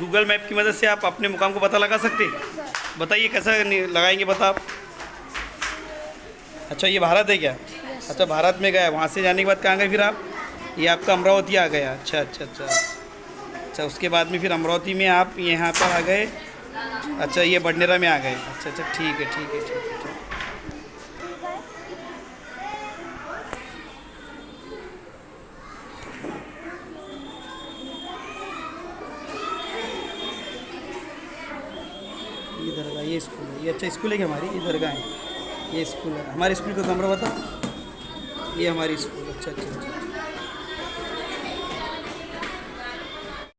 Google map की मदद से आप अपने मुकाम को पता लगा सकते हैं? बताइए कैसा लगाएंगे बता आप। अच्छा ये भारत है क्या? अच्छा भारत में गया, वहाँ से जाने के बाद कहाँ गए फिर आप? ये आपका अमरावती आ गया। अच्छा अच्छा अच्छा अच्छा, उसके बाद में फिर अमरावती में आप यहाँ पर आ गए। अच्छा ये बडनेरा में आ गए। अच्छा अच्छा ठीक है ठीक है ठीक है ठीक। ये दरगाह, ये स्कूल है, ये अच्छा स्कूल है कि हमारी ये दरगाह है, ये स्कूल है। हमारे स्कूल का कमरा बताओ। ये हमारी स्कूल। अच्छा अच्छा अच्छा।